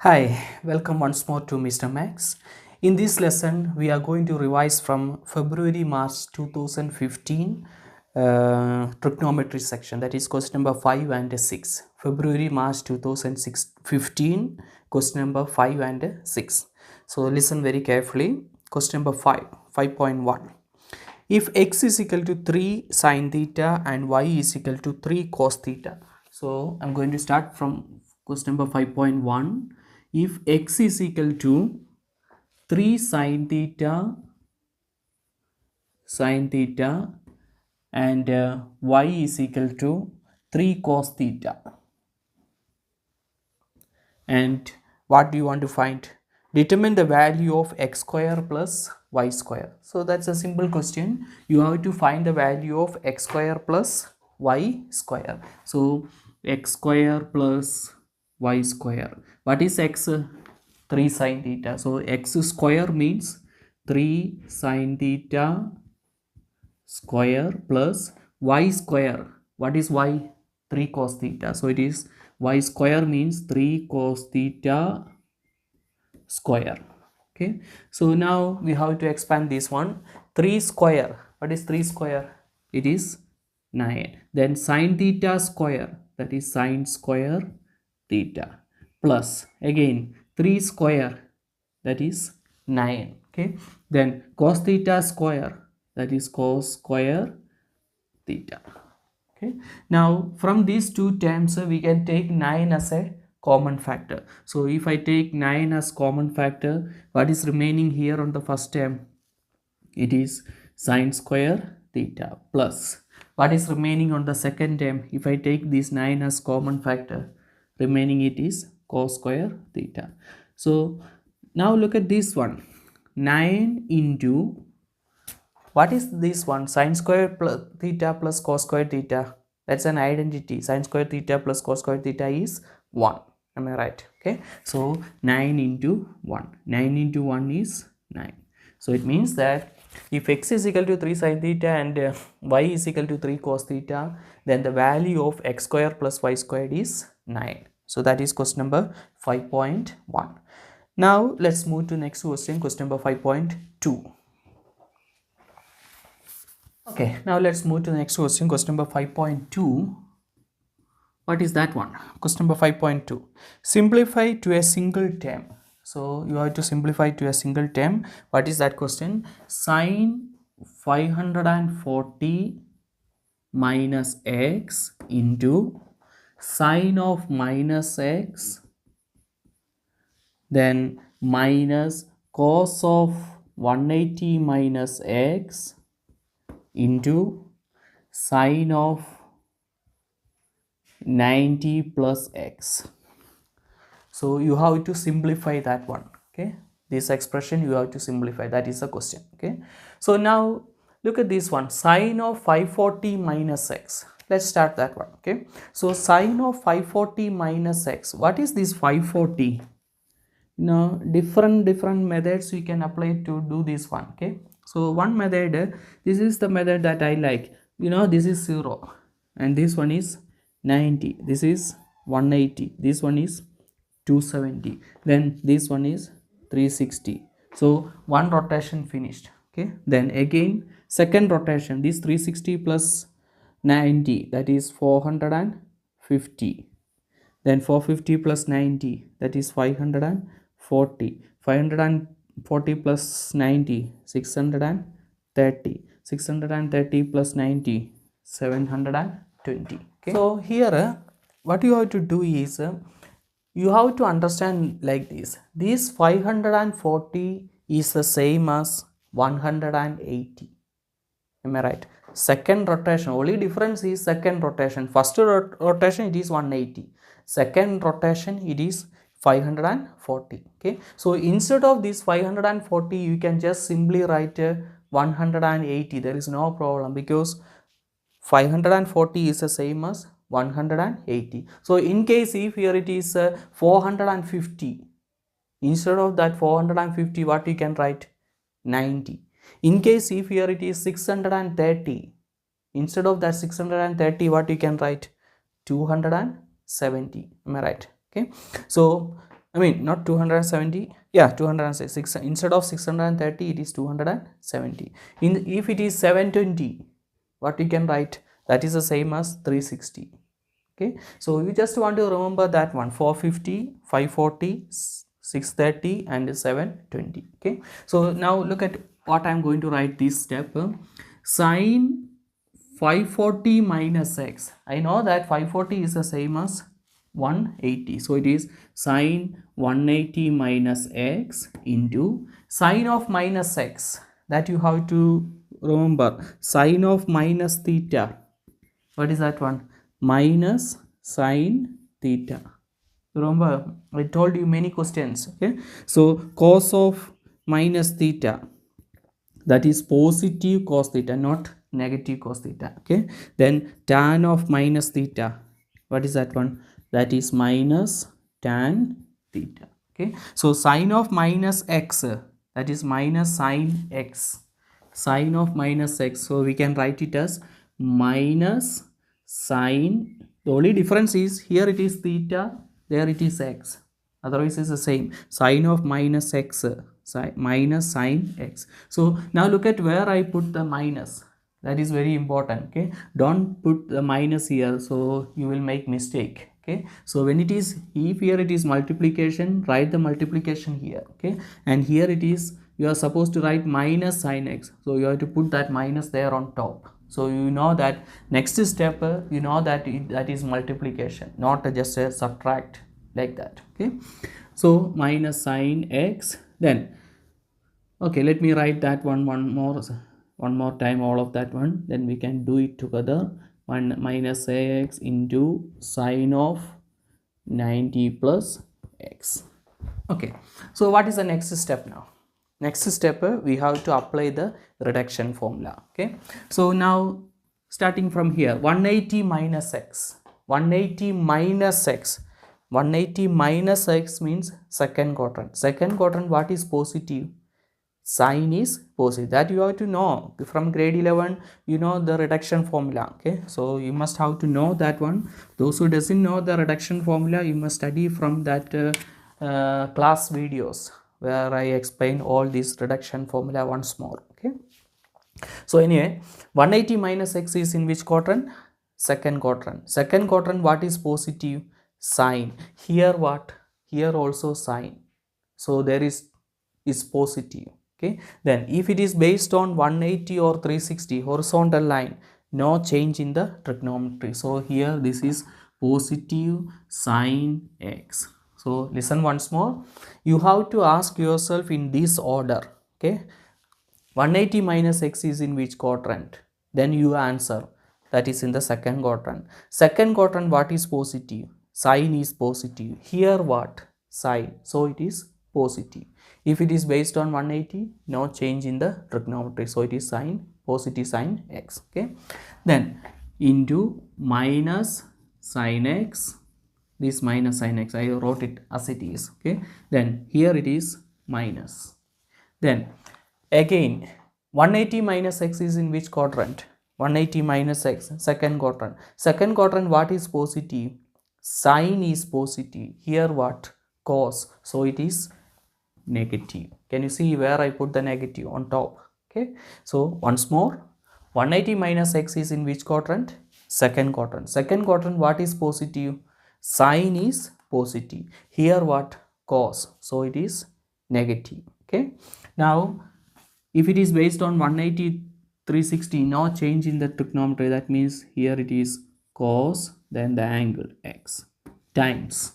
Hi, welcome once more to Mr. Max. In this lesson, we are going to revise from February March 2015 trigonometry section, that is question number 5 and 6. February March 2015 question number 5 and 6. So listen very carefully. Question number 5.1. If x is equal to 3 sine theta and y is equal to 3 cos theta. So I'm going to start from question number 5.1. If x is equal to 3 sine theta and y is equal to 3 cos theta, and what do you want to find? Determine the value of x square plus y square. So that's a simple question. You have to find the value of x square plus y square. So x square plus y square. What is x? 3 sine theta. So x square means 3 sine theta square plus y square. What is y? 3 cos theta. So it is y square means 3 cos theta square. Okay, so now we have to expand this one. 3 square. What is 3 square? It is 9. Then sine theta square, that is sine square theta, plus again 3 square, that is 9. Okay, then cos theta square, that is cos square theta. Okay, now from these two terms we can take 9 as a common factor. So if I take 9 as common factor, what is remaining here on the first term? It is sine square theta, plus what is remaining on the second term? If I take this 9 as common factor, remaining it is cos square theta. So now look at this one. 9 into, what is this one? Sine square plus theta plus cos square theta. That's an identity. Sine square theta plus cos square theta is 1. Am I right? Okay. So 9 into 1. 9 into 1 is 9. So it means that if x is equal to 3 sine theta and y is equal to 3 cos theta, then the value of x square plus y squared is 9. So that is question number 5.1. Now let's move to next question, question number 5.2. Okay, now let's move to the next question, question number 5.2. What is that one? Question number 5.2. Simplify to a single term. So you have to simplify to a single term. What is that question? Sine 540 minus x into sine of minus x, then minus cos of 180 minus x into sine of 90 plus x. So you have to simplify that one. Okay, this expression you have to simplify. That is the question. Okay, so now look at this one. Sine of 540 minus x. Let's start that one. Okay, so sine of 540 minus x. What is this 540? Different methods we can apply to do this one. Okay, so one method, this is the method that I like. This is 0 and this one is 90, this is 180, this one is 270, then this one is 360. So one rotation finished. Okay, then again second rotation, this 360 plus 90, that is 450, then 450 plus 90, that is 540, 540 plus 90, 630, 630 plus 90, 720. Okay, so here what you have to do is you have to understand like this 540 is the same as 180. Am I right? Second rotation, only difference is second rotation. First rotation it is 180, second rotation it is 540. Okay, so instead of this 540 you can just simply write 180. There is no problem because 540 is the same as 180. So in case if here it is 450, instead of that 450 what you can write? 90. In case if here it is 630, instead of that 630 what you can write? 270. Am I right? Okay, so I mean not 270, yeah, 206. Instead of 630 it is 270. If it is 720, what you can write, that is the same as 360. Okay, so you just want to remember that one: 450, 540, 630 and 720. Okay, so now look at what I am going to write this step. Sine 540 minus x. I know that 540 is the same as 180, so it is sine 180 minus x into sine of minus x, that you have to remember, sine of minus theta. What is that one? Minus sine theta. Remember, I told you many questions. Okay, so cos of minus theta, that is positive cos theta, not negative cos theta. Okay, then tan of minus theta, what is that one? That is minus tan theta. Okay, so sine of minus x, that is minus sine x, sine of minus x, so we can write it as minus sine. The only difference is here it is theta, there it is x, otherwise it's the same. Sine of minus x, minus sine x. So now look at where I put the minus. That is very important. Okay, don't put the minus here, so you will make mistake. Okay, so when it is, if here it is multiplication, write the multiplication here. Okay, and here it is, you are supposed to write minus sine x, so you have to put that minus there on top. So you know that next step, you know that that is multiplication, not just a subtract like that. Okay, so minus sine x. Then okay, let me write that one more time, all of that one, then we can do it together. 1 minus x into sine of 90 plus x. Okay, so what is the next step now? Next step, we have to apply the reduction formula. Okay, so now starting from here, 180 minus x, 180 minus x, 180 minus x means second quadrant. Second quadrant, what is positive? Sine is positive. That you have to know from grade 11. You know the reduction formula. Okay, so you must have to know that one. Those who doesn't know the reduction formula, you must study from that class videos where I explain all this reduction formula once more. Okay, so anyway, 180 minus x is in which quadrant? Second quadrant. Second quadrant, what is positive? Sine. Here what? Here also sine. So there is positive. Okay, then if it is based on 180 or 360 horizontal line, no change in the trigonometry. So here this is positive sine x. So listen once more, you have to ask yourself in this order. Okay, 180 minus x is in which quadrant? Then you answer, that is in the second quadrant. Second quadrant, what is positive? Sine is positive. Here what? Sine. So it is positive. If it is based on 180, no change in the trigonometry. So it is sine, positive sine x. Okay, then into minus sine x. This minus sine x, I wrote it as it is. Okay, then here it is minus. Then again 180 minus x is in which quadrant? 180 minus x, second quadrant. Second quadrant, what is positive? Sine is positive. Here what? Cos. So it is negative. Can you see where I put the negative on top? Okay, so once more, 180 minus x is in which quadrant? Second quadrant. Second quadrant, what is positive? Sine is positive. Here what? Cos. So it is negative. Okay, now if it is based on 180, 360, no change in the trigonometry, that means here it is cos, then the angle x, times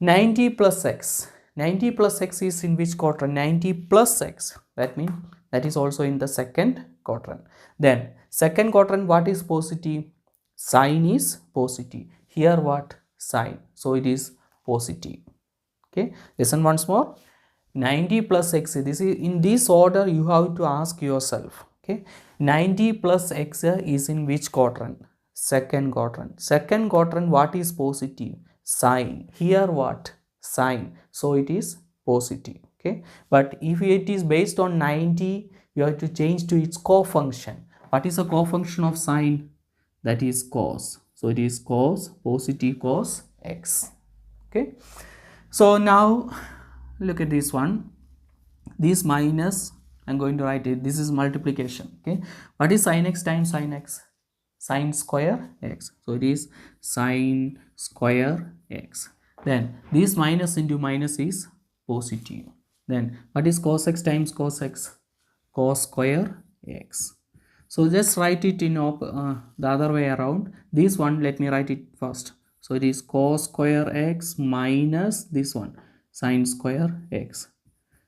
90 plus x. 90 plus x is in which quadrant? 90 plus x, that means that is also in the second quadrant. Then second quadrant, what is positive? Sine is positive. Here what? Sine. So it is positive. Okay, listen once more. 90 plus x, this is in this order you have to ask yourself. Okay, 90 plus x is in which quadrant? Second quadrant. Second quadrant, what is positive? Sine. Here what? Sine. So it is positive. Okay, but if it is based on 90, you have to change to its co-function. What is the co-function of sine? That is cos. So it is cos, positive cos x. Okay, So now look at this one. This minus, I'm going to write it, this is multiplication. Okay, what is sin x times sin x? Sin square x. So it is sin square x. Then this minus into minus is positive. Then what is cos x times cos x? Cos square x. So just write it in the other way around. This one, let me write it first. So it is cos square x minus this one, sin square x.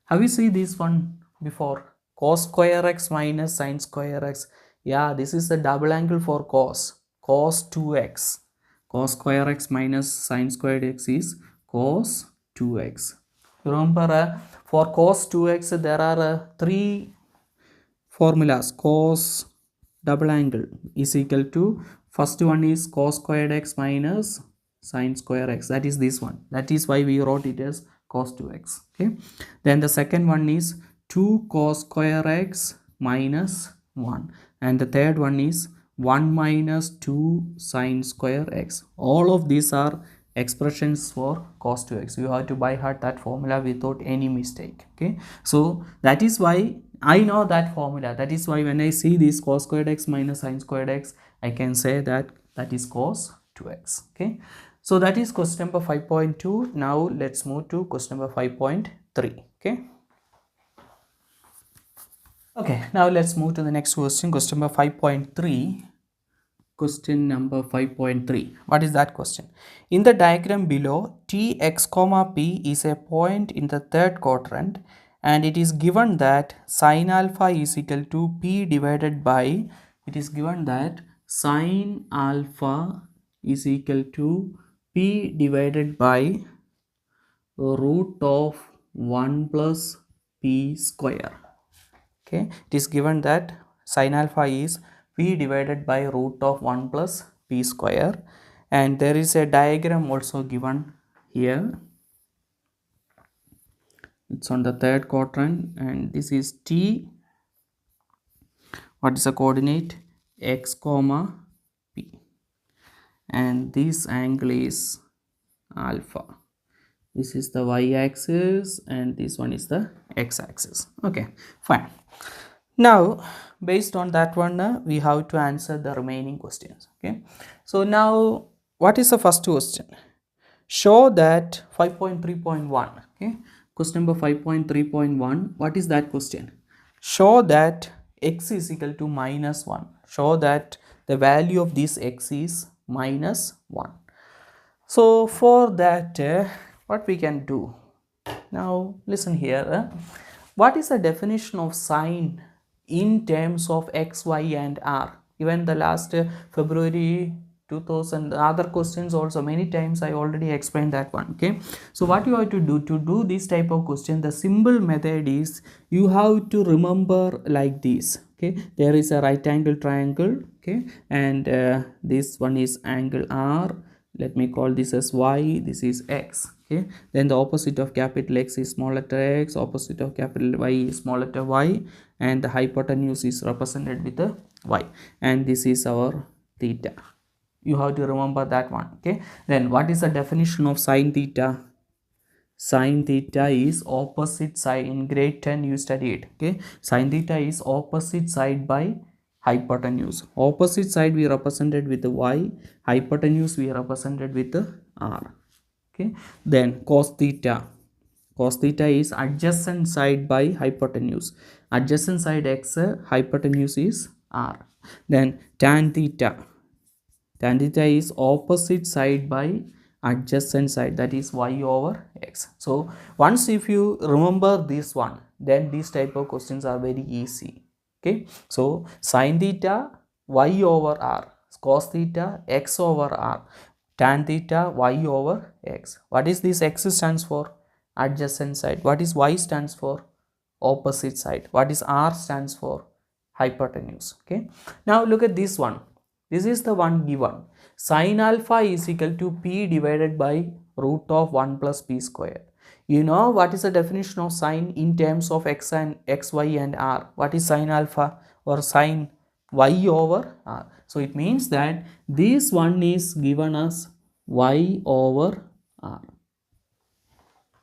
Have you seen this one before? Cos square x minus sin square x. Yeah, this is the double angle for cos. Cos 2x. Cos square x minus sin squared x is cos 2x. Remember, for cos 2x there are three formulas. Cos double angle is equal to, first one is cos squared x minus sin square x, that is this one, that is why we wrote it as cos 2x. Okay, then the second one is 2 cos square x minus 1, and the third one is 1 minus 2 sin square x. All of these are expressions for cos 2x. You have to by heart that formula without any mistake. Okay, so that is why I know that formula. That is why when I see this cos squared x minus sin squared x, I can say that that is cos 2x. Okay, so that is question number 5.2. Now let's move to question number 5.3. Okay, now let's move to the next question. Question number 5.3. Question number 5.3. What is that question? In the diagram below, Tx comma p is a point in the third quadrant, and it is given that sin alpha is equal to p divided by, it is given that sin alpha is equal to p divided by root of 1 plus p square. Okay, it is given that sin alpha is p divided by root of 1 plus p square, and there is a diagram also given here. It's on the third quadrant, and this is t. What is the coordinate? X comma p, and this angle is alpha. This is the y-axis and this one is the x-axis. Okay, fine. Now based on that one, we have to answer the remaining questions. Okay, so now what is the first question? Show that 5.3.1. okay, question number 5.3.1. what is that question? Show that x is equal to minus 1. Show that the value of this x is minus 1. So for that, what we can do? Now listen here. What is the definition of sine in terms of x, y and r? Even the last February 2000 other questions also, many times I already explained that one. Okay, so what you have to do this type of question, the simple method is you have to remember like this. Okay, there is a right angle triangle. Okay, and this one is angle r. Let me call this as y, this is x. Okay, then the opposite of capital X is small letter x, opposite of capital Y is small letter y, and the hypotenuse is represented with a y, and this is our theta. You have to remember that one. Okay, then what is the definition of sine theta? Sine theta is opposite side. In grade 10 you studied. Okay, sine theta is opposite side by hypotenuse. Opposite side we represented with the y, hypotenuse we represented with the r. Okay, then cos theta. Cos theta is adjacent side by hypotenuse. Adjacent side x, hypotenuse is r. Then tan theta. Tan theta is opposite side by adjacent side, that is y over x. So once if you remember this one, then these type of questions are very easy. Okay, so sin theta y over r, cos theta x over r, tan theta y over x. What is this? X stands for adjacent side. What is y stands for? Opposite side. What is r stands for? Hypotenuse. Okay, now look at this one. This is the one given. Sin alpha is equal to p divided by root of 1 plus p square. You know what is the definition of sine in terms of x and x, y and r? What is sin alpha or sine y over r? So it means that this one is given as y over r.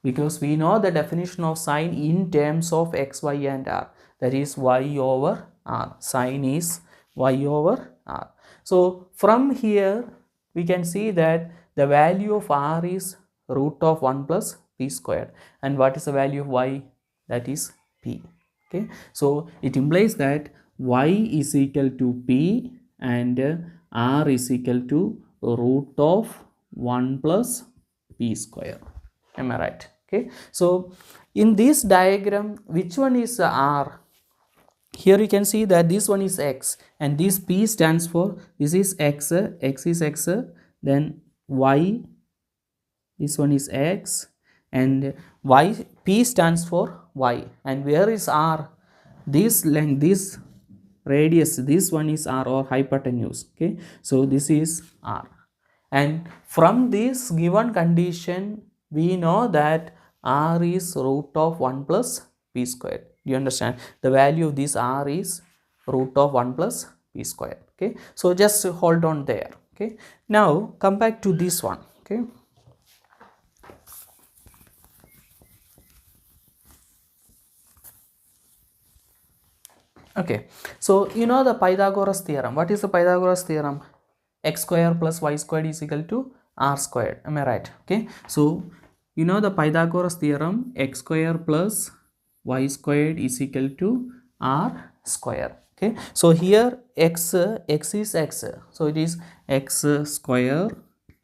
because we know the definition of sine in terms of x, y and r, that is y over r. Sine is y over r. So from here we can see that the value of r is root of 1 plus p squared, and what is the value of y? That is p. Okay, so it implies that y is equal to p and r is equal to root of 1 plus p square. Am I right? Okay, so in this diagram, which one is r? Here you can see that this one is x, and this p stands for, this is x, x is x, then y, this one is x, and y, p stands for y, and where is r? This length, this radius, this one is r, or hypotenuse. Okay, so this is r, and from this given condition we know that r is root of 1 plus p squared. You understand? The value of this r is root of 1 plus p squared. Okay, so just hold on there. Okay, now come back to this one. Okay, okay, so you know the Pythagoras theorem. What is the Pythagoras theorem? X square plus y squared is equal to r squared. Am I right? Okay, so you know the Pythagoras theorem, x square plus y squared is equal to r square. Okay, so here x is x, so it is x square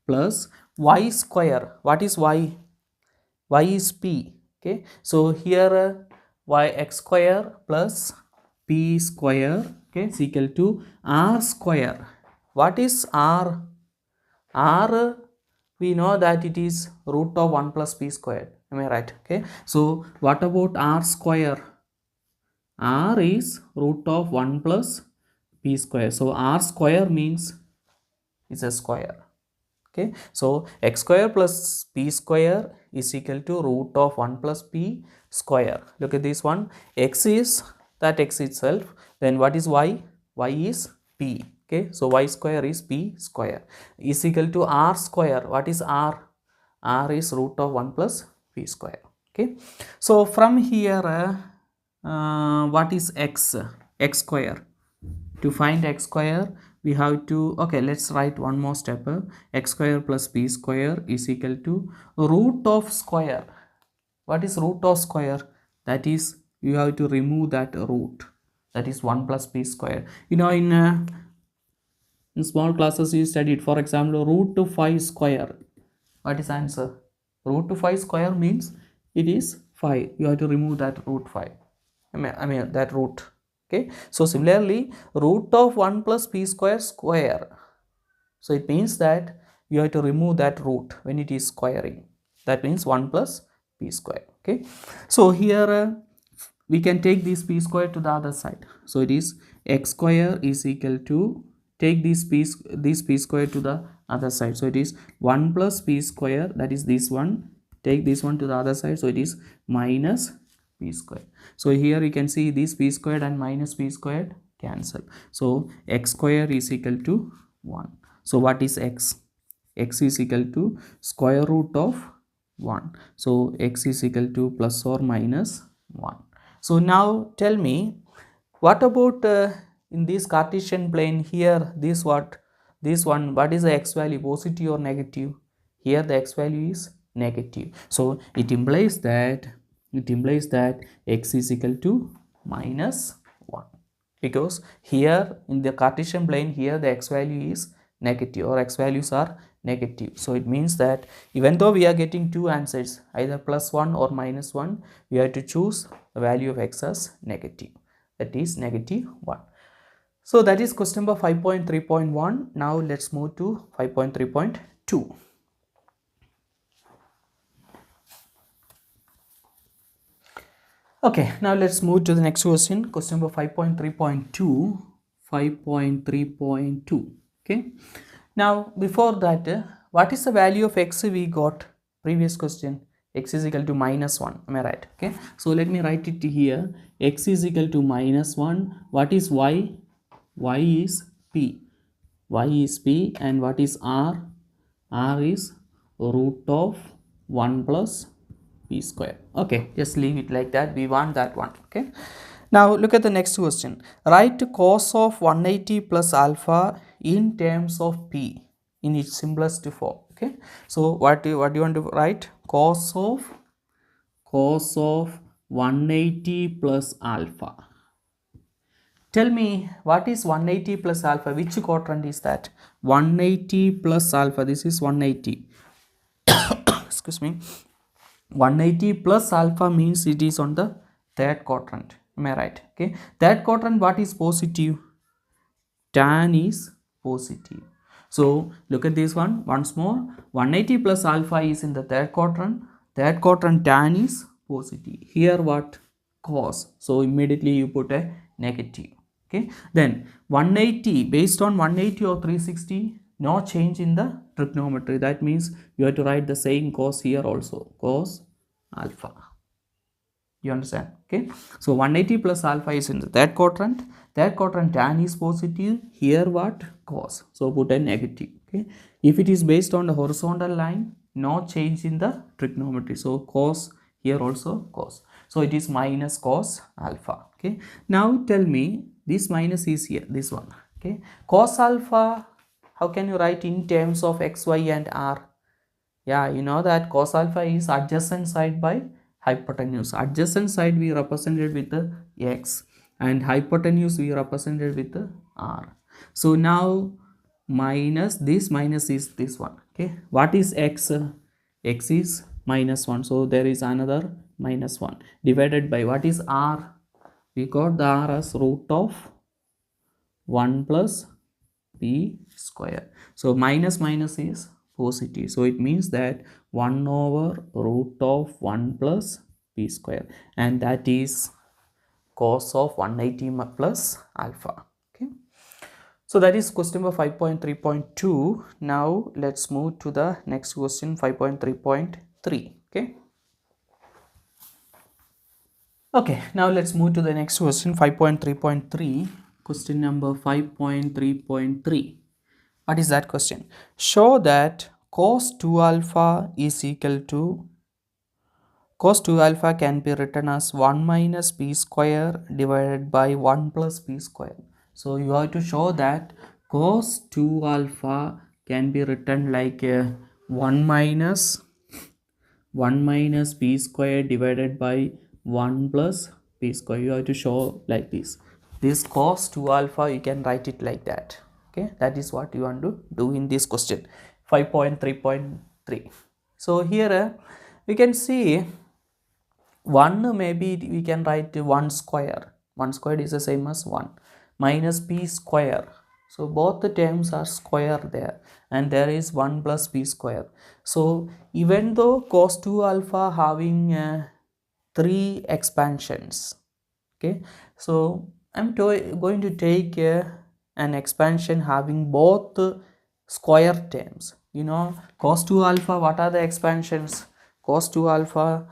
plus y square. What is y? Y is p. Okay, so here y x square plus p square, okay, is equal to r square. What is r? R, we know that it is root of 1 plus p squared. Am I right? Okay, so what about r square? R is root of 1 plus p square. So r square means it's a square. Okay, so x square plus p square is equal to root of 1 plus p square. Look at this one. X is that x itself. Then what is y? Y is p. Okay, so y square is p square is equal to r square. What is r? R is root of 1 plus p square. Okay, so from here what is x? X square. To find x square we have to, okay, let's write one more step. X square plus p square is equal to root of square. What is root of square? That is, you have to remove that root, that is 1 plus p square. You know, in small classes you studied, for example, root to 5 square. What is answer? Root to 5 square means it is 5. You have to remove that root 5. I mean that root. Okay, so similarly root of 1 plus p square square, so it means that you have to remove that root when it is squaring. That means 1 plus p square. Okay, so here we can take this p square to the other side. So it is x square is equal to, take this p square to the other side. So it is 1 plus p square, that is this one. Take this one to the other side. So it is minus p square. So here you can see this p squared and minus p squared cancel. So x square is equal to 1. So what is x? X is equal to square root of 1. So x is equal to plus or minus 1. So now tell me, what about in this Cartesian plane here, this what? This one, what is the x value, positive or negative? Here the x value is negative. So it implies that x is equal to minus 1, because here in the Cartesian plane, here the x value is negative, or x values are negative. So it means that even though we are getting two answers, either plus 1 or minus 1, we have to choose the value of x as negative, that is negative 1. So that is question number 5.3.1. Now let's move to 5.3.2. Okay, now let's move to the next question. Question number 5.3.2. 5.3.2. Okay, now before that, what is the value of x we got? Previous question, x is equal to minus 1. Am I right? Okay, so let me write it here. X is equal to minus 1. What is y? Y is p. Y is p. And what is r? R is root of 1 plus p square. Okay, just leave it like that. We want that one. Okay. Now look at the next question. Write cos of 180 plus alpha in terms of p in its simplest form. Okay. So what do you want to write? Cos of 180 plus alpha. Tell me what is 180 plus alpha? Which quadrant is that? 180 plus alpha. This is 180. Excuse me. 180 plus alpha means it is on the third quadrant. Am I right? Okay. Third quadrant, what is positive? Tan is positive. So look at this one once more. 180 plus alpha is in the third quadrant. Third quadrant tan is positive. Here what? Cos. So immediately you put a negative. Okay. Then 180, based on 180 or 360, no change in the trigonometry. That means you have to write the same cos here also. Cos alpha. You understand? Okay. So 180 plus alpha is in the third quadrant. Third quadrant tan is positive. Here what? Cos. So put a negative. Okay. If it is based on the horizontal line, no change in the trigonometry. So cos, here also cos. So it is minus cos alpha. Okay. Now tell me, this minus is here, this one. Okay. Cos alpha, how can you write in terms of x, y and r? Yeah, you know that cos alpha is adjacent side by hypotenuse. Adjacent side we represented with the x and hypotenuse we represented with the r. So now minus is this one. Okay, what is x? X is minus 1. So there is another minus 1 divided by what is r? We got the r as root of 1 plus p square. So minus is positive. So it means that 1 over root of 1 plus p square, and that is cos of 180 plus alpha. Okay. So that is question number 5.3.2. Now let's move to the next question, 5.3.3. Okay. Okay, now let's move to the next question, 5.3.3. Question number 5.3.3. What is that question? Show that cos 2 alpha is equal to, cos 2 alpha can be written as 1 minus p square divided by 1 plus p square. So you have to show that cos 2 alpha can be written like 1 minus p square divided by 1 plus p square. You have to show like this. This cos 2 alpha, you can write it like that. Okay, that is what you want to do in this question, 5.3.3. So here we can see 1, maybe we can write 1 square. 1 squared is the same as 1 minus p square. So both the terms are square there, and there is 1 plus p square. So even though cos 2 alpha having 3 expansions, okay, so I'm going to take an expansion having both square terms. You know, cos 2 alpha, what are the expansions? Cos 2 alpha,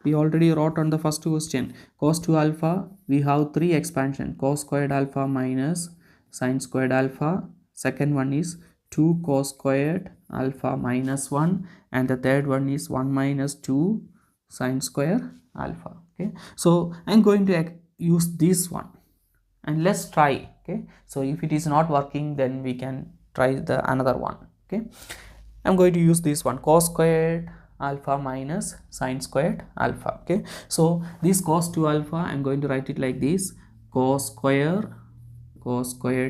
we already wrote on the first question. Cos 2 alpha, we have 3 expansion: cos squared alpha minus sin squared alpha. Second one is 2 cos squared alpha minus 1, and the third one is 1 minus 2 sin square alpha. Okay, so I'm going to use this one, and let's try. Okay, so if it is not working, then we can try the another one. Okay, I'm going to use this one, cos squared alpha minus sin squared alpha. Okay, so this cos 2 alpha, I'm going to write it like this: cos squared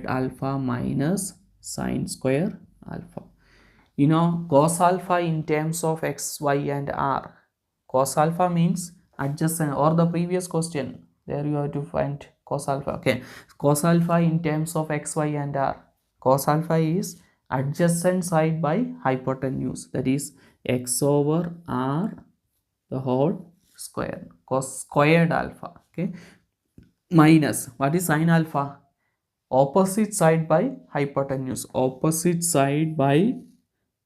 alpha minus sin square alpha. You know, cos alpha in terms of x, y and r. Cos alpha means adjacent, or the previous question there you have to find cos alpha. Okay, cos alpha in terms of x, y and r. Cos alpha is adjacent side by hypotenuse, that is x over r the whole square, cos squared alpha. Okay, minus what is sin alpha? Opposite side by hypotenuse, opposite side by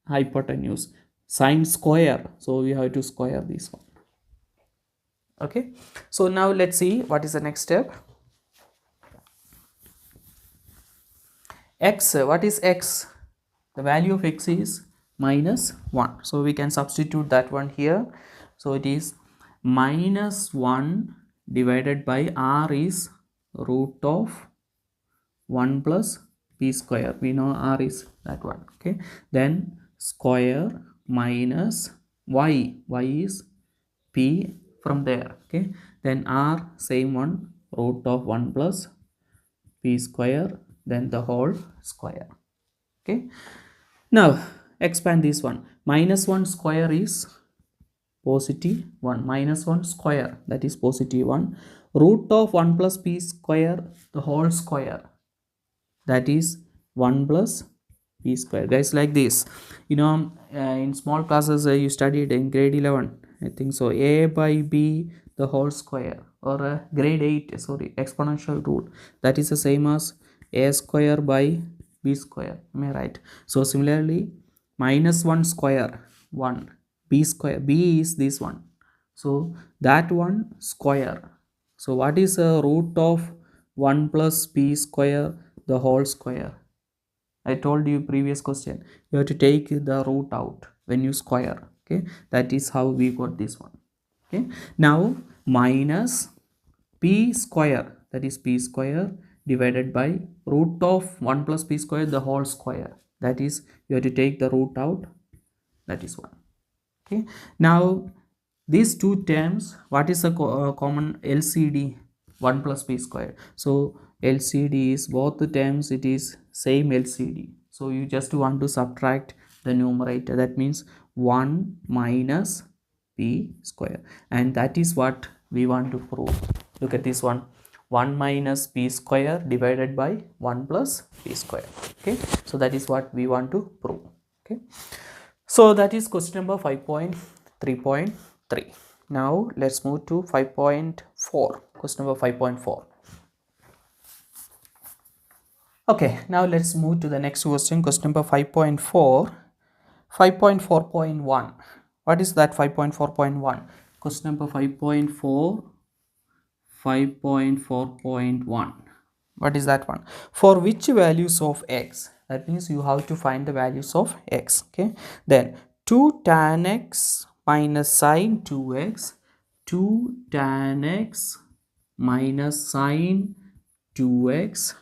hypotenuse, sin square, so we have to square this one. Okay, so now let's see what is the next step. X, what is x? The value of x is minus 1, so we can substitute that one here. So it is minus 1 divided by r is root of 1 plus p square. We know r is that one. Okay, then square minus y is p from there. Okay, then r same one, root of 1 plus p square, then the whole square. Okay, now expand this one. Minus 1 square is positive 1, minus 1 square, that is positive 1, root of 1 plus p square, the whole square, that is 1 plus p square. Guys, like this, in small classes you studied in grade 11, I think so, a by b the whole square, or grade 8, sorry, exponential rule, that is the same as a square by b square. Am I right? So similarly, minus 1 square 1, b square, b is this one, so that one square. So what is a root of 1 plus p square, the whole square? I told you previous question, you have to take the root out when you square. Okay, that is how we got this one. Okay, now minus p square, that is p square, divided by root of 1 plus p square, the whole square, that is you have to take the root out, that is 1. Okay, now these two terms, what is the common LCD? 1 plus p square. So LCD is both the terms, it is same LCD. So you just want to subtract the numerator, that means 1 minus p square, and that is what we want to prove. Look at this one, 1 minus p square divided by 1 plus p square. Okay, so that is what we want to prove. Okay, so that is question number 5.3.3. now let's move to 5.4, question number 5.4. okay, now let's move to the next question, question number 5.4. 5.4.1. what is that? 5.4.1, question number 5.4. 5.4.1. what is that one? For which values of x, that means you have to find the values of x. Okay, then 2 tan x minus sine 2x, 2 tan x minus sine 2x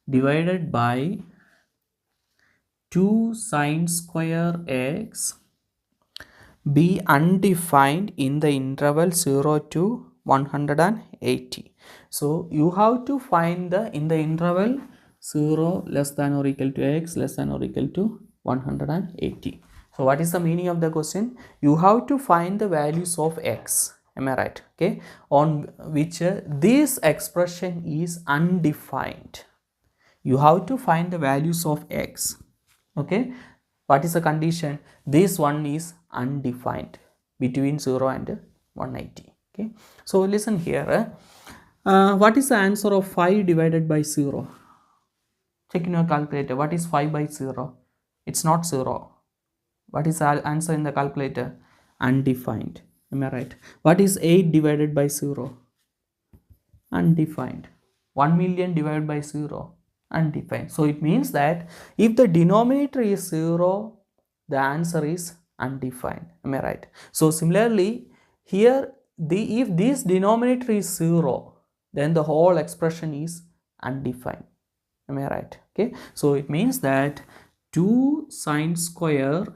divided by 2 sine square x be undefined in the interval 0 to 180. So you have to find the in the interval 0 less than or equal to x less than or equal to 180. So what is the meaning of the question? You have to find the values of x. Am I right? Okay, on which this expression is undefined. You have to find the values of x. Okay, what is the condition? This one is undefined between 0 and 180. Okay, so listen here. What is the answer of 5 divided by 0? Check in your calculator. What is 5 by 0? It's not 0. What is the answer in the calculator? Undefined. Am I right? What is 8 divided by 0? Undefined. 1 million divided by 0? Undefined. So it means that if the denominator is 0, the answer is undefined. Am I right? So similarly, here if this denominator is 0, then the whole expression is undefined. Am I right? Okay, so it means that 2 sine square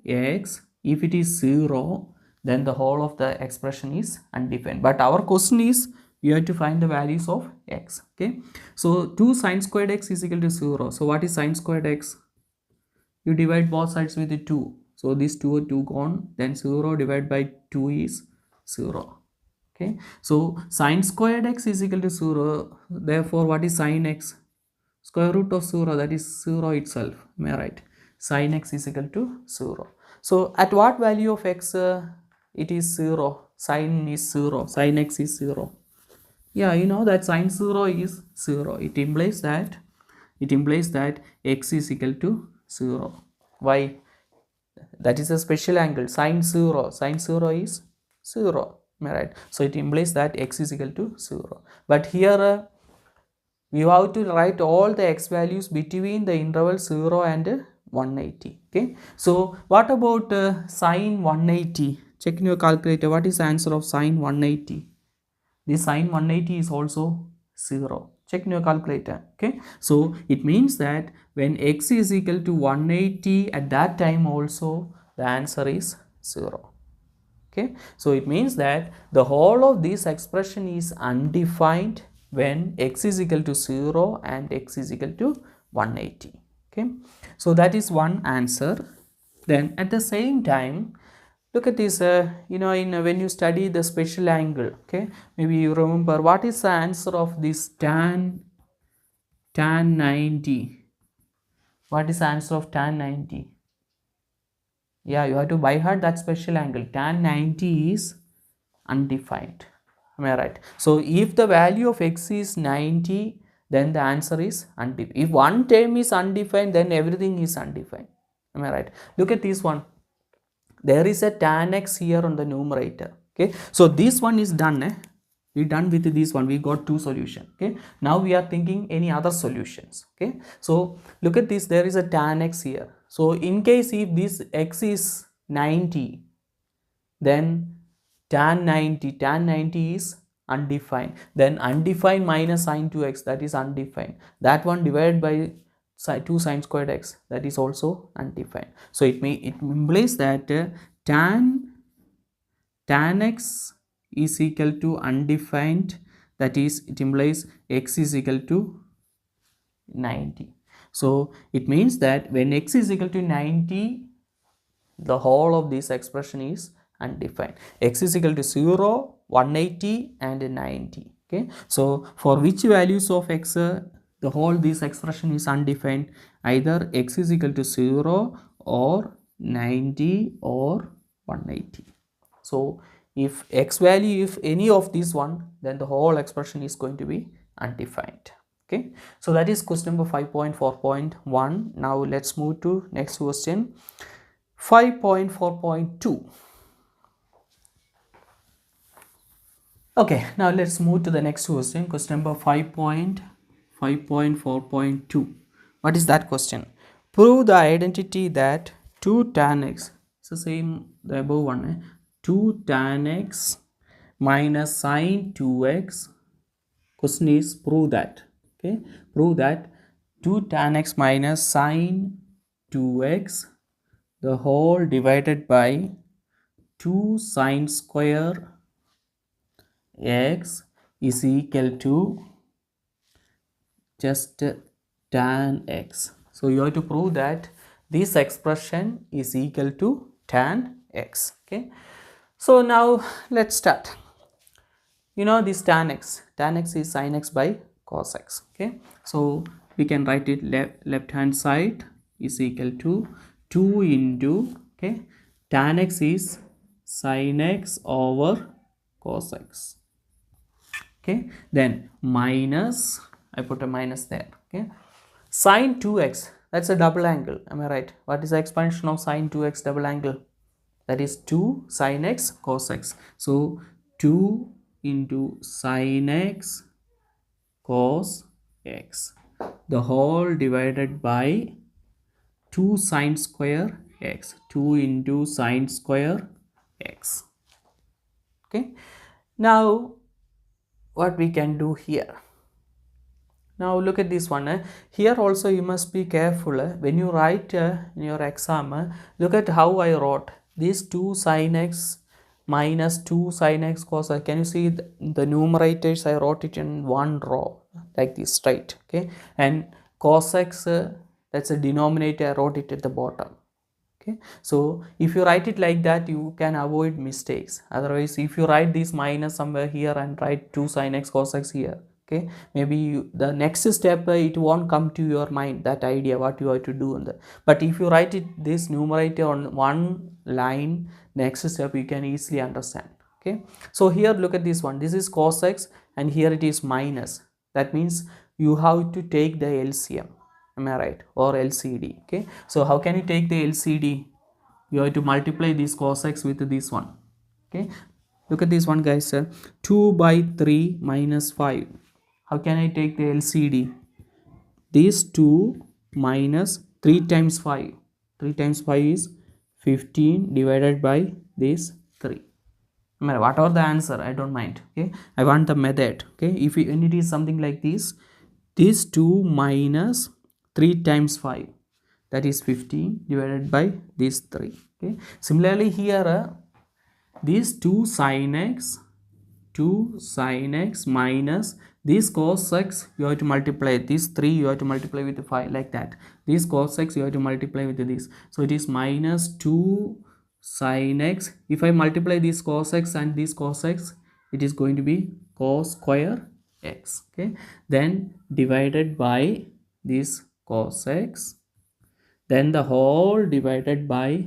x, if it is 0, then the whole of the expression is undefined. But our question is, we have to find the values of x. Okay, so 2 sine squared x is equal to 0. So what is sine squared x? You divide both sides with 2. So this 2 gone, then 0 divided by 2 is 0. Okay, so sine squared x is equal to 0. Therefore, what is sine x? Square root of 0, that is 0 itself. Am I right? Sine x is equal to 0. So at what value of x it is 0? Sine is 0. Sine x is 0. Yeah, you know that sine 0 is 0. It implies that x is equal to 0. Why? That is a special angle. Sine 0 is 0. Am I right? So it implies that x is equal to 0. But here we have to write all the x values between the interval 0 and 180. Okay, so what about sine 180? check in your calculator. What is the answer of sine 180? This sine 180 is also 0. Check in your calculator. Okay, so it means that when x is equal to 180, at that time also the answer is 0. Okay, so it means that the whole of this expression is undefined when x is equal to 0 and x is equal to 180. Okay, so that is one answer. Then at the same time, look at this, when you study the special angle, okay, maybe you remember what is the answer of this tan 90. What is the answer of tan 90? Yeah, you have to by heart that special angle. Tan 90 is undefined. Am I right? So if the value of x is 90, then the answer is undefined. If one term is undefined, then everything is undefined. Am I right? Look at this one. There is a tan x here on the numerator. Okay, so this one is done. We done with this one. We got two solutions. Okay, now we are thinking any other solutions. Okay, so look at this. There is a tan x here. So in case if this x is 90, then tan 90 is undefined. Then undefined minus sine 2x, that is undefined. That one divided by 2 sine squared x, that is also undefined. So it implies that tan x is equal to undefined, that is it implies x is equal to 90. So it means that when x is equal to 90, the whole of this expression is undefined. X is equal to 0, 180 and 90. Okay, so for which values of x the whole this expression is undefined? Either x is equal to 0 or 90 or 180. So if x value, if any of these one, then the whole expression is going to be undefined. Okay, so that is question number 5.4.1. now let's move to next question, 5.4.2. Okay, now let's move to the next question, question number 5.4.2. What is that question? Prove the identity that 2 tan x, it's the same the above one, 2 tan x minus sine 2x. Question is prove that. Okay, prove that 2 tan x minus sine 2x the whole divided by 2 sine square x is equal to just tan x. So you have to prove that this expression is equal to tan x. Okay, so now let's start. You know this tan x is sin x by cos x. Okay, so we can write it left hand side is equal to 2 into, okay, tan x is sin x over cos x. Okay, then minus, I put a minus there. Okay, sine 2x, that's a double angle. Am I right? What is the expansion of sine 2x double angle? That is 2 sin x cos x. So 2 into sin x cos x the whole divided by 2 sine square x, 2 into sine square x. Okay, now what we can do here? Now look at this one. Here also you must be careful when you write in your exam. Look at how I wrote this 2 sin x minus 2 sin x cos x. Can you see the numerators? I wrote it in one row like this straight. Okay, and cos x, that's a denominator, I wrote it at the bottom. Okay, so if you write it like that, you can avoid mistakes. Otherwise, if you write this minus somewhere here and write 2 sin x cos x here, okay, maybe the next step it won't come to your mind, that idea what you have to do on the, but if you write it this numerator on one line, next step you can easily understand. Okay, so here look at this one, this is cos x and here it is minus. That means you have to take the LCM. Am I right? Or LCD. Okay, so how can you take the LCD? You have to multiply this cos x with this one. Okay, look at this one guys, 2 by 3 minus 5. How can I take the LCD? This 2 minus 3 times 5. 3 times 5 is 15 divided by this 3. No matter whatever the answer, I don't mind. Okay, I want the method. Okay, if when it is something like this 2 minus 3 times 5, that is 15 divided by this 3. Okay, similarly here these 2 sin x minus this cos x, you have to multiply this 3, you have to multiply with 5, like that. This cos x you have to multiply with this, so it is minus 2 sin x. If I multiply this cos x and this cos x, it is going to be cos square x. Okay, then divided by this cos x, then the whole divided by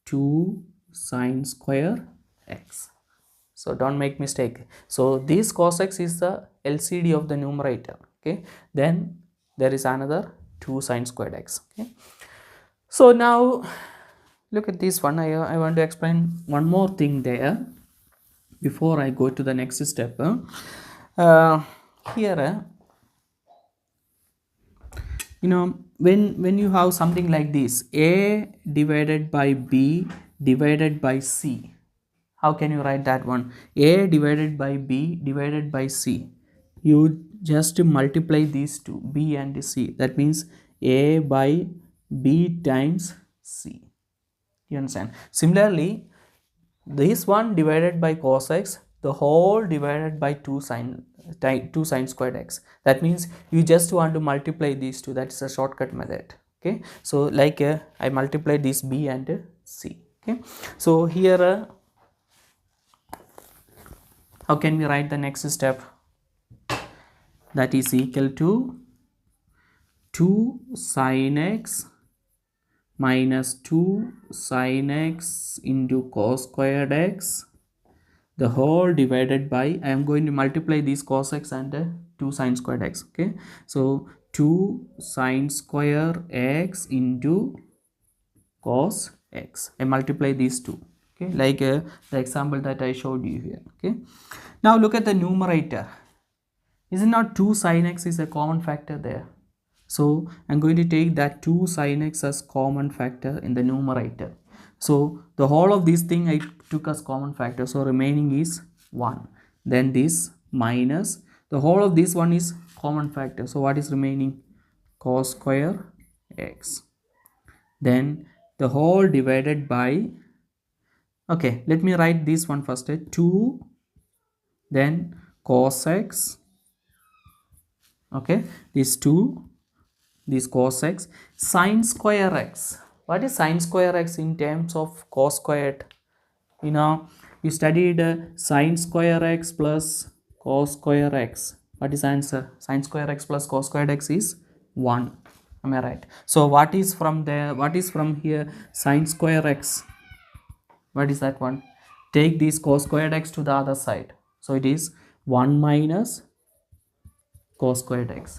2 sin square x. So don't make mistake. So this cos x is the LCD of the numerator. Okay, then there is another 2 sin squared x. Okay, so now look at this one. I want to explain one more thing there before I go to the next step. Here when you have something like this, a divided by b divided by c, how can you write that one? A divided by b divided by c, you just multiply these two, b and c. That means a by b times c. You understand? Similarly, this one divided by cos x, the whole divided by 2 sin squared x. That means you just want to multiply these two. That is a shortcut method. Okay, so like I multiply this b and c. Okay, so here how can we write the next step? That is equal to 2 sin x minus 2 sin x into cos squared x, the whole divided by, I am going to multiply these cos x and 2 sin squared x. Okay, so 2 sin square x into cos x, I multiply these two. Okay, like the example that I showed you here. Okay, now look at the numerator. Is it not 2 sin x is a common factor there? So I'm going to take that 2 sin x as common factor in the numerator. So the whole of this thing I took as common factor, so remaining is 1. Then this minus, the whole of this one is common factor, so what is remaining? Cos square x. Then the whole divided by, okay, let me write this one first, 2, then cos x, okay, this 2, this cos x, sin square x. What is sin square x in terms of cos squared? You studied sin square x plus cos square x. What is answer? Sin square x plus cos squared x is 1. Am I right? So what is from there? What is from here? Sin square x. What is that one? Take this cos squared x to the other side. So it is 1 minus cos squared x.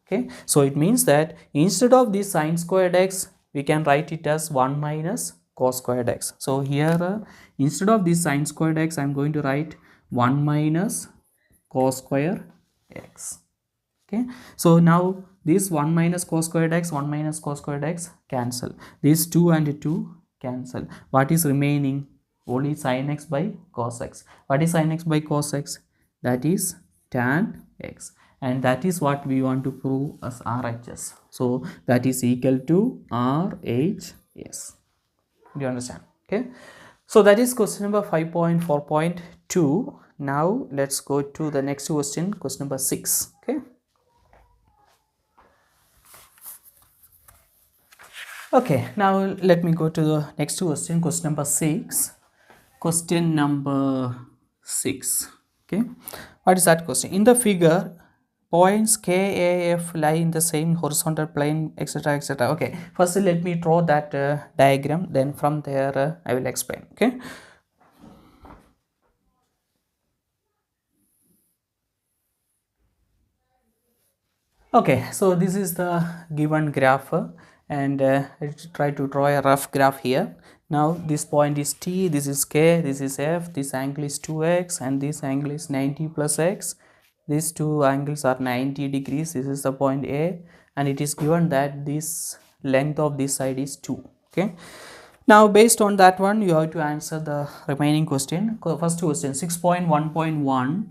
Okay, so it means that instead of this sin squared x, we can write it as 1 minus cos squared x. So here instead of this sin squared x, I am going to write 1 minus cos square x. Okay, so now this 1 minus cos squared x, 1 minus cos squared x cancel. These 2 and 2 cancel. What is remaining? Only sin x by cos x. What is sin x by cos x? That is tan x. And that is what we want to prove as RHS. So that is equal to RHS. Do you understand? Okay. So that is question number 5.4.2. Now let's go to the next question, question number 6. Okay. Okay, now let me go to the next question, question number 6. Question number 6. Okay. What is that question? In the figure, points K, A, F lie in the same horizontal plane, etc., etc. Okay, first let me draw that diagram, then from there I will explain. Okay. Okay, so this is the given graph and let's try to draw a rough graph here. Now this point is T, this is K, this is F, this angle is 2x and this angle is 90 plus x. These two angles are 90 degrees. This is the point A and it is given that this length of this side is 2. Okay. Now based on that one, you have to answer the remaining question. First question, 6.1.1.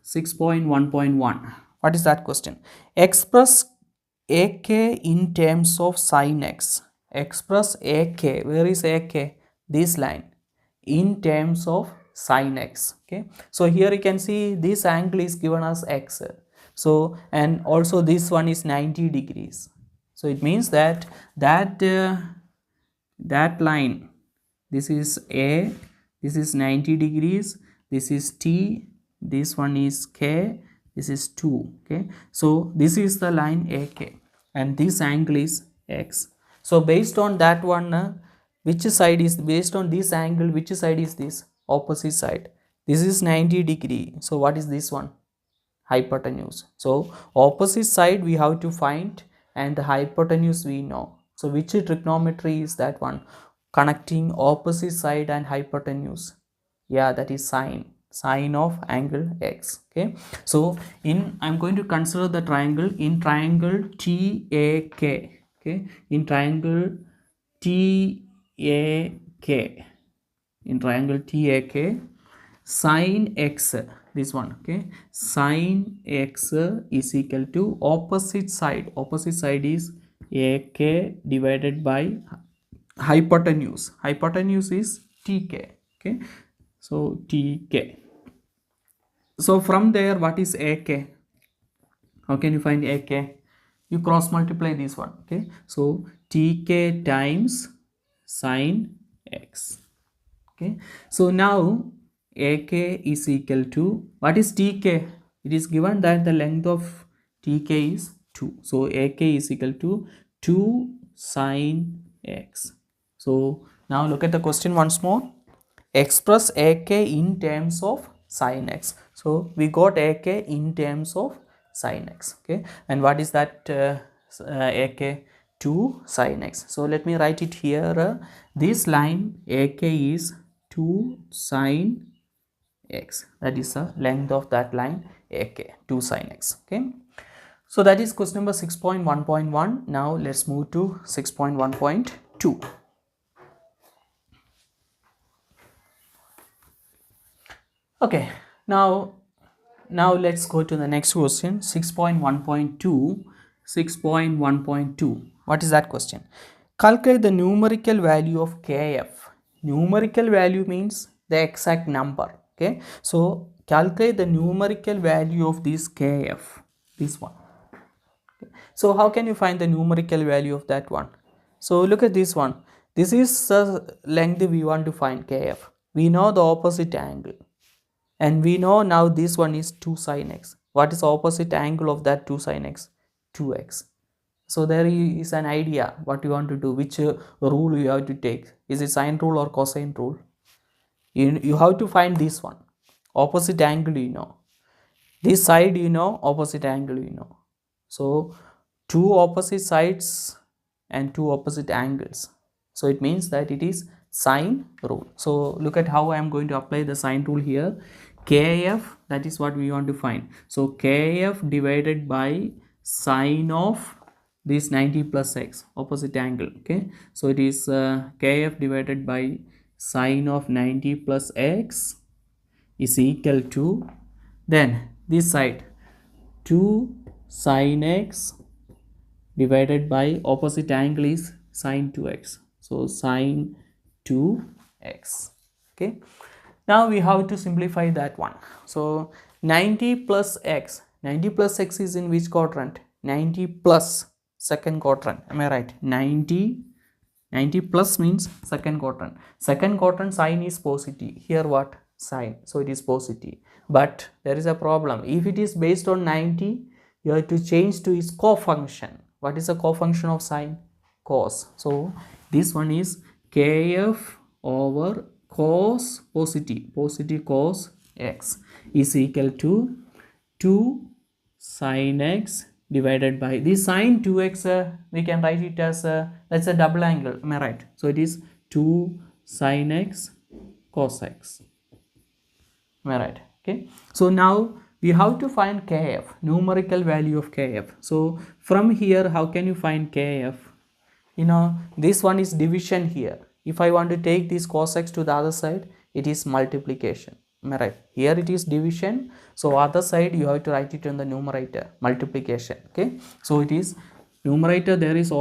6.1.1. What is that question? Express AK in terms of sin x. Express AK. Where is AK? This line. In terms of sin x. Okay. So here you can see this angle is given as x. So and also this one is 90 degrees. So it means that that line, this is A, this is 90 degrees, this is T, this one is K, this is 2. Okay, so this is the line AK and this angle is X. So based on that one, which side is, based on this angle, which side is this? Opposite side. This is 90 degree. So what is this one? Hypotenuse. So opposite side we have to find and the hypotenuse we know. So which trigonometry is that one? Connecting opposite side and hypotenuse. Yeah, that is sine of angle x. Okay, so I'm going to consider the triangle in triangle TAK. Okay, in triangle TAK, in triangle TAK, sine x, this one. Okay, sine x is equal to opposite side is AK divided by hypotenuse is TK. Okay, so TK. So from there, what is AK? How can you find AK? You cross multiply this one. Okay, so TK times sine x. Okay, so now AK is equal to, what is TK? It is given that the length of TK is 2. So AK is equal to 2 sine x. So now look at the question once more. Express AK in terms of sine x. So we got AK in terms of sine x. Okay, and what is that AK? 2 sine x. So let me write it here. This line AK is 2 sine x. That is the length of that line AK, 2 sine x. Okay, so that is question number 6.1.1. now let's move to 6.1.2. okay, now let's go to the next question, 6.1.2. 6.1.2. what is that question? Calculate the numerical value of KF. Numerical value means the exact number. Okay, so calculate the numerical value of this KF, this one. Okay. So how can you find the numerical value of that one? So look at this one. This is the length we want to find, KF. We know the opposite angle, and we know now this one is 2 sine x. What is the opposite angle of that 2 sine x? 2x. So there is an idea what you want to do, which rule you have to take. Is it sine rule or cosine rule? You have to find this one. Opposite angle you know. This side you know, opposite angle you know. So two opposite sides and two opposite angles. So it means that it is sine rule. So look at how I am going to apply the sine rule here. KF, that is what we want to find. So KF divided by sine of this 90 plus x, opposite angle. Okay, so it is KF divided by sine of 90 plus x is equal to, then this side 2 sine x divided by opposite angle is sine 2x. So sine 2x. Okay, now we have to simplify that one. So 90 plus x, 90 plus x is in which quadrant? 90 plus second quadrant. Am I right? 90 plus means second quadrant. Second quadrant sign is positive. Here what? Sine. So it is positive. But there is a problem. If it is based on 90, you have to change to its co-function. What is the co-function of sine? Cos. So this one is KF over cos positive cos x is equal to 2 sine x divided by this sine 2x, we can write it as that's a double angle. Am I right? So it is 2 sine x cos x. Am I right? Okay, so now we have to find KF, numerical value of KF. So from here, how can you find KF? You know, this one is division here. If I want to take this cos x to the other side, it is multiplication. Am I right? Here it is division, so other side you have to write it in the numerator, multiplication. Okay, so it is numerator, there is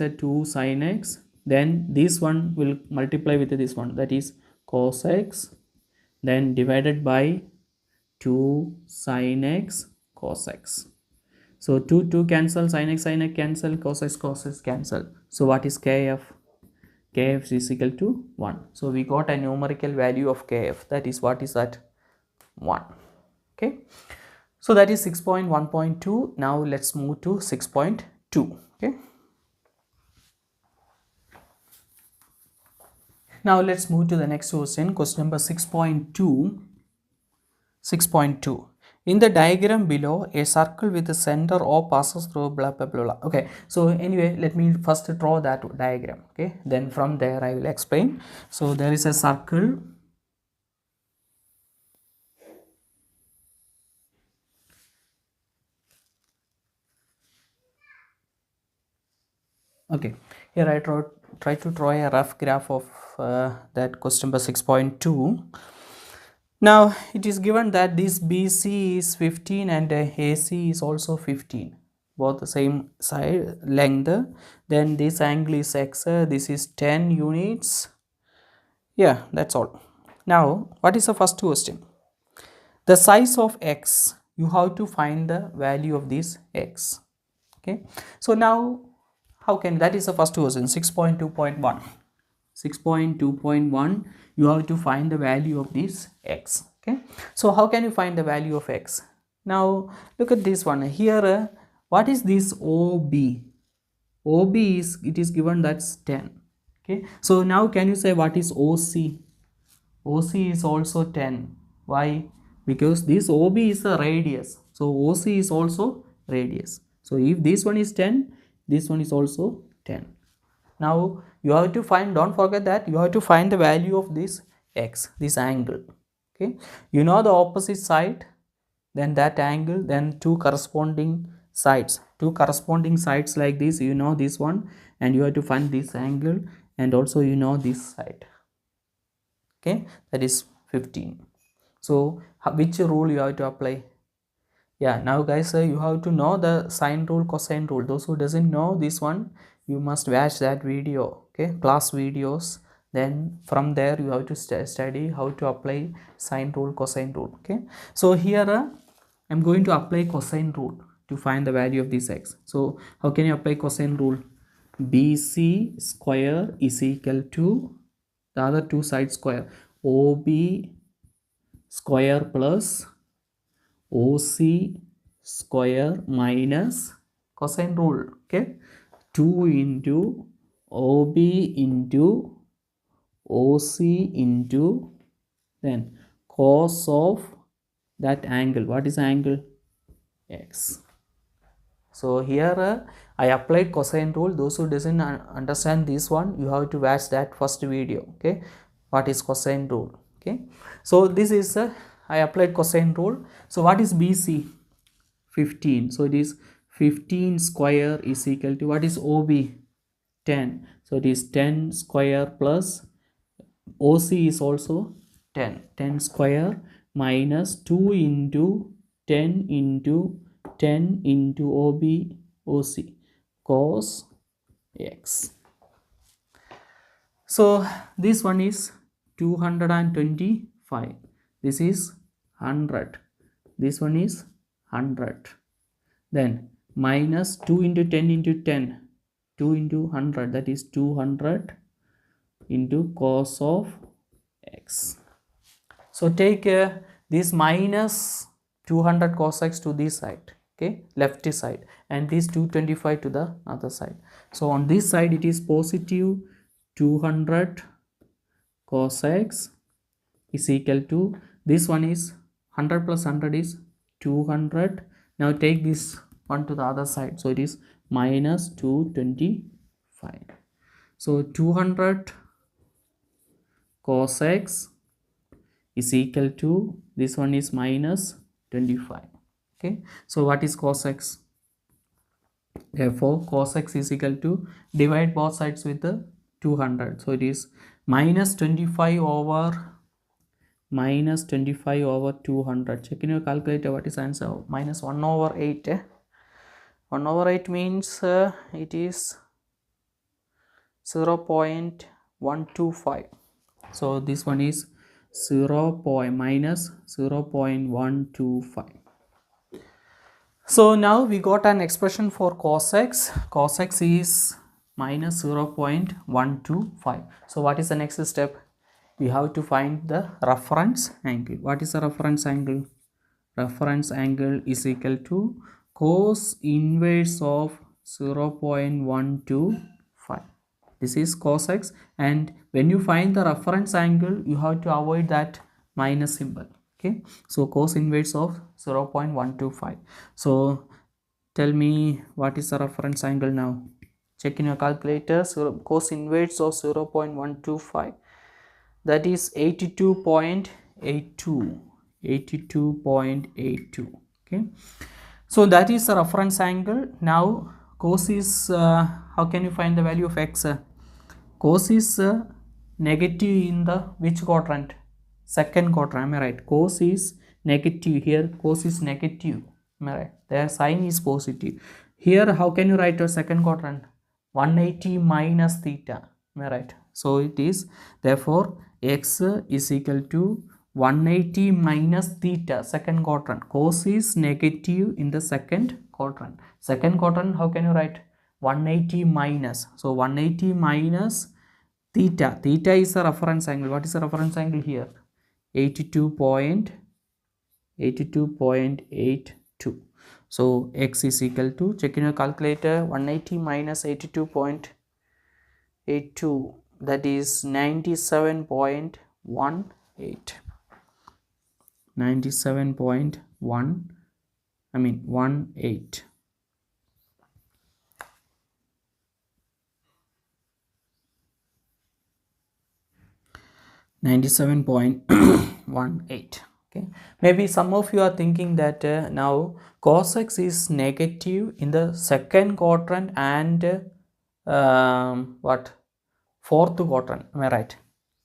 a 2 sin x, then this one will multiply with this one, that is cos x, then divided by 2 sin x cos x. So 2 cancel, sin x cancel, cos x cancel. So what is kf? Kf is equal to 1. So we got a numerical value of kf, that is, what is that? 1. Okay, so that is 6.1.2. now let's move to 6.2. okay, now let's move to the next question, question number 6.2. 6.2. In the diagram below, a circle with the center O passes through blah blah blah blah. Okay, so anyway, let me first draw that diagram. Okay, then from there I will explain. So there is a circle. Okay, here I try to draw a rough graph of that question number 6.2. Now it is given that this BC is 15 and AC is also 15, both the same side length. Then this angle is x, this is 10 units. Yeah, that's all. Now what is the first question? The size of x, you have to find the value of this x. Okay, so now how can, that is the first question, 6.2.1. 6.2.1, you have to find the value of this x. Okay, so how can you find the value of x? Now look at this one here. What is this OB? OB is, it is given that's 10. Okay, so now can you say what is OC? OC is also 10. Why? Because this OB is the radius, so OC is also radius. So if this one is 10, this one is also 10. Now you have to find, don't forget that you have to find the value of this x, this angle. Okay, you know the opposite side, then that angle, then two corresponding sides like this, you know this one, and you have to find this angle, and also you know this side. Okay, that is 15. So which rule you have to apply? Yeah, now guys, you have to know the sine rule, cosine rule. Those who doesn't know this one, you must watch that video. Okay, class videos, then from there you have to study how to apply sine rule, cosine rule. Okay, so here I'm going to apply cosine rule to find the value of this x. So how can you apply cosine rule? BC square is equal to the other two sides square, OB square plus OC square minus cosine rule. Okay, 2 into OB into OC into then cos of that angle. What is angle? X. So here I applied cosine rule. Those who doesn't understand this one, you have to watch that first video. Okay, what is cosine rule? Okay, so this is I applied cosine rule. So what is BC? 15. So it is 15 square is equal to, what is OB? 10. So it is 10 square plus OC is also 10. 10 square minus 2 into 10 into 10 into OB OC cos x. So this one is 225. This is 100. This one is 100. Then minus 2 into 10 into 10. 2 into 100, that is 200 into cos of x. So take this minus 200 cos x to this side. Okay, left side, and this 225 to the other side. So on this side it is positive 200 cos x is equal to, this one is 100 plus 100 is 200. Now take this one to the other side, so it is minus 225. So 200 cos x is equal to, this one is minus 25. Okay, so what is cos x? Therefore cos x is equal to, divide both sides with the 200. So it is minus 25 over 200. Check in your calculator what is answer. Minus 1 over 8. 1 over 8 means it is 0.125. So this one is 0.125. So now we got an expression for cos x. Cos x is minus 0.125. So what is the next step? We have to find the reference angle. What is the reference angle? Reference angle is equal to cos inverse of 0.125. This is cos x, and when you find the reference angle, you have to avoid that minus symbol. Okay, so cos inverse of 0.125. So tell me what is the reference angle now. Check in your calculator. So cos inverse of 0.125, that is 82.82. 82.82. Okay, so that is the reference angle. Now cos is how can you find the value of x? Cos is negative in the which quadrant? Second quadrant. Am I right? Cos is negative here. Cos is negative. Am I right? Their sign is positive. Here, how can you write a second quadrant? 180 minus theta. Am I right? So it is, therefore x is equal to 180 minus theta, second quadrant. Cos is negative in the second quadrant. Second quadrant, how can you write? 180 minus. So 180 minus theta. Theta is the reference angle. What is the reference angle here? 82.82. So x is equal to, check in your calculator, 180 minus 82.82, that is 97.18. 97.1, I mean 18. 97.18. Okay, maybe some of you are thinking that now cos x is negative in the second quadrant and what, fourth quadrant. Am I right?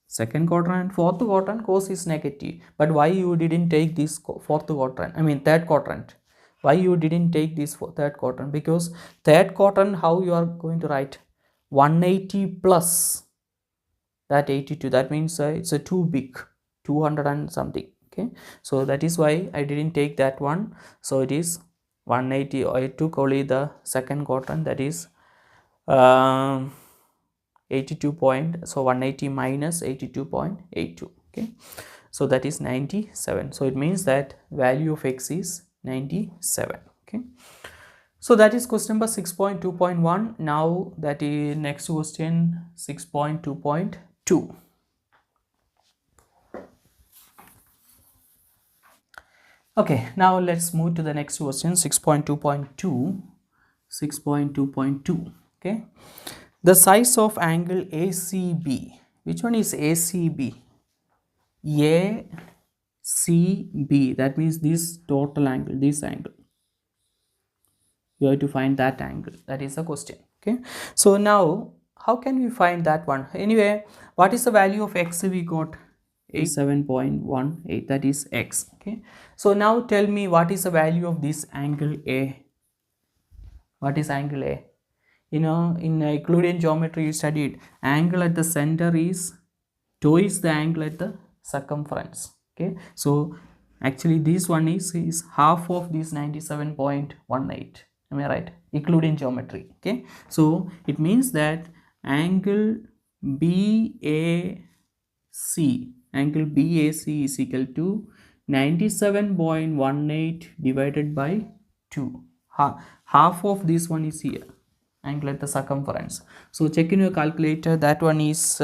Second quadrant and fourth quadrant cos is negative, but why you didn't take this fourth quadrant, I mean third quadrant? Why you didn't take this for third quadrant? Because third quadrant, how you are going to write? 180 plus that 82, that means it's a too big, 200 and something. Okay, so that is why I didn't take that one. So it is 180. I took only the second quadrant, that is 82 point, so 180 minus 82.82. okay, so that is 97. So it means that value of x is 97. Okay, so that is question number 6.2.1. now that is next question, 6.2.2. okay, now let's move to the next question, 6.2.2. 6.2.2. okay, the size of angle ACB. Which one is ACB? ACB, that means this total angle, this angle. You have to find that angle. That is the question. Okay, so now how can we find that one? Anyway, what is the value of x we got? 87.18, that is x. Okay, so now tell me what is the value of this angle A? What is angle A? You know, in Euclidean geometry you studied angle at the center is twice the angle at the circumference. Okay, so actually this one is half of this 97.18. am I right? Euclidean geometry. Okay, so it means that angle BAC is equal to 97.18 divided by 2. Half of this one is here, angle at the circumference. So check in your calculator, that one is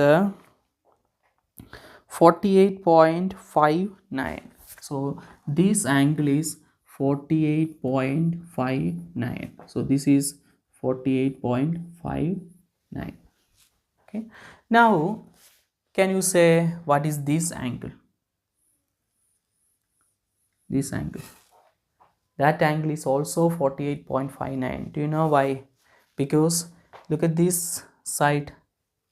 48.59. so this angle is 48.59. so this is 48.59. okay, now can you say what is this angle? This angle, that angle is also 48.59. do you know why? Because look at this side,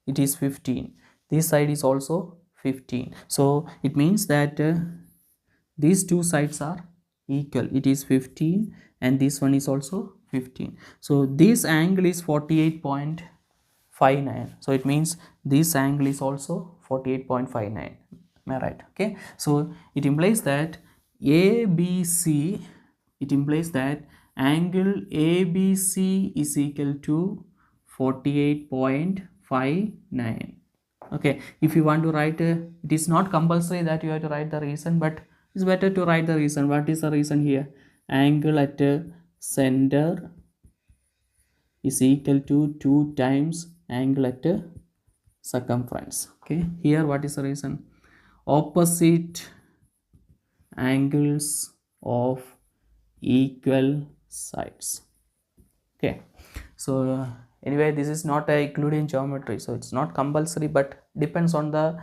it is 15. This side is also 15. So it means that these two sides are equal. It is 15 and this one is also 15. So this angle is 48.59. So it means this angle is also 48.59. Am I right? Okay. So it implies that ABC, it implies that angle ABC is equal to 48.59. Okay, if you want to write it is not compulsory that you have to write the reason, but it's better to write the reason. What is the reason here? Angle at center is equal to 2 times angle at circumference. Okay, here what is the reason? Opposite angles of equal sides. Okay, so anyway, this is not a Euclidean geometry, so it's not compulsory, but depends on the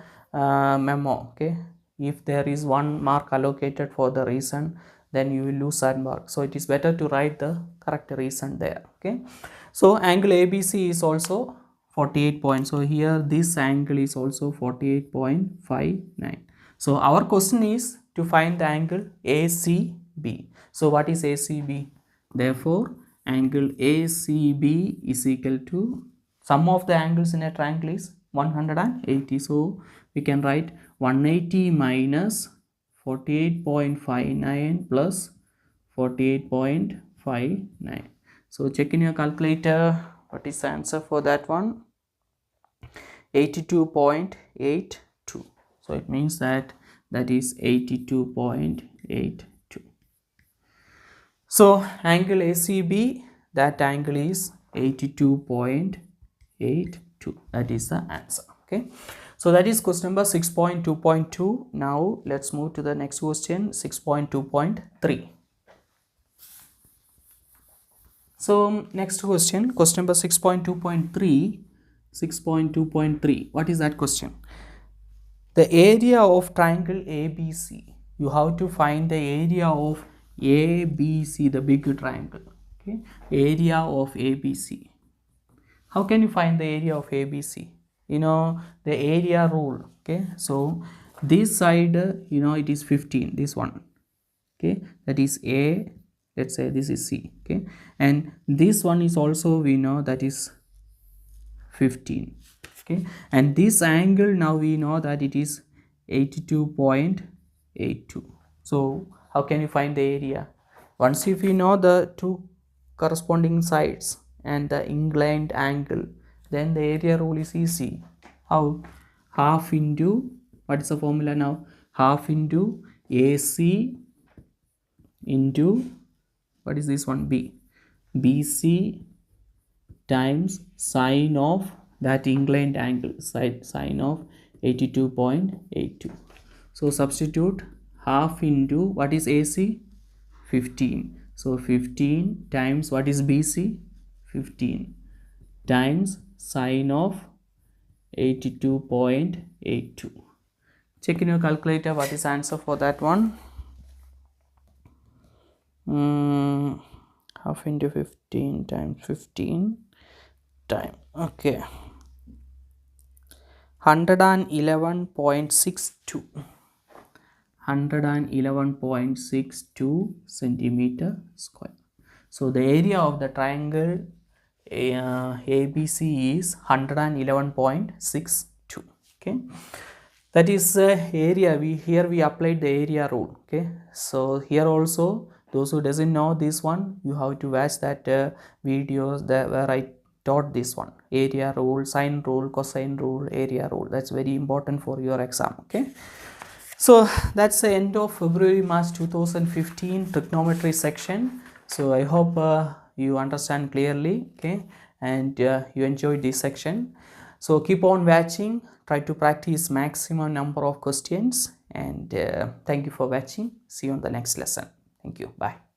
memo. Okay, if there is 1 mark allocated for the reason, then you will lose that mark, so it is better to write the correct reason there. Okay, so angle ABC is also 48 points. So here this angle is also 48.59. So our question is to find the angle ACB. So what is ACB? Therefore angle ACB is equal to sum of the angles in a triangle is 180. So we can write 180 minus 48.59 plus 48.59. So check in your calculator. What is the answer for that one? 82.82. So it means that is 82.82. So angle ACB, that angle is 82.82. That is the answer. Okay, so that is question number 6.2.2. now let's move to the next question, 6.2.3. so next question number 6.2.3. 6.2.3. what is that question? The area of triangle ABC, you have to find the area of ABC, the big triangle. Okay, area of ABC. How can you find the area of ABC? You know the area rule. Okay, so this side, it is 15, this one. Okay, that is A. Let's say this is C. Okay, and this one is also, we know, that is 15. Okay, and this angle, now we know that it is 82.82. so how can you find the area? Once if you know the two corresponding sides and the inclined angle, then the area rule is easy. How? Half into, what is the formula now? Half into AC into, what is this one? B. BC times sine of that inclined angle, sine of 82.82. so substitute half into, what is AC? 15. so 15 times, what is BC? 15 times sine of 82.82. check in your calculator. What is the answer for that one? Half into 15 times 15 time. Okay, 111.62. 111.62 centimeter square. So the area of the triangle ABC is 111.62. okay, that is area. Here we applied the area rule. Okay, so here also, those who doesn't know this one, you have to watch that videos that where I taught this one, area rule, sine rule, cosine rule, area rule. That's very important for your exam. Okay, so that's the end of February March 2015 trigonometry section. So I hope you understand clearly. Okay, and you enjoyed this section. So keep on watching, try to practice maximum number of questions, and thank you for watching. See you on the next lesson. Thank you. Bye.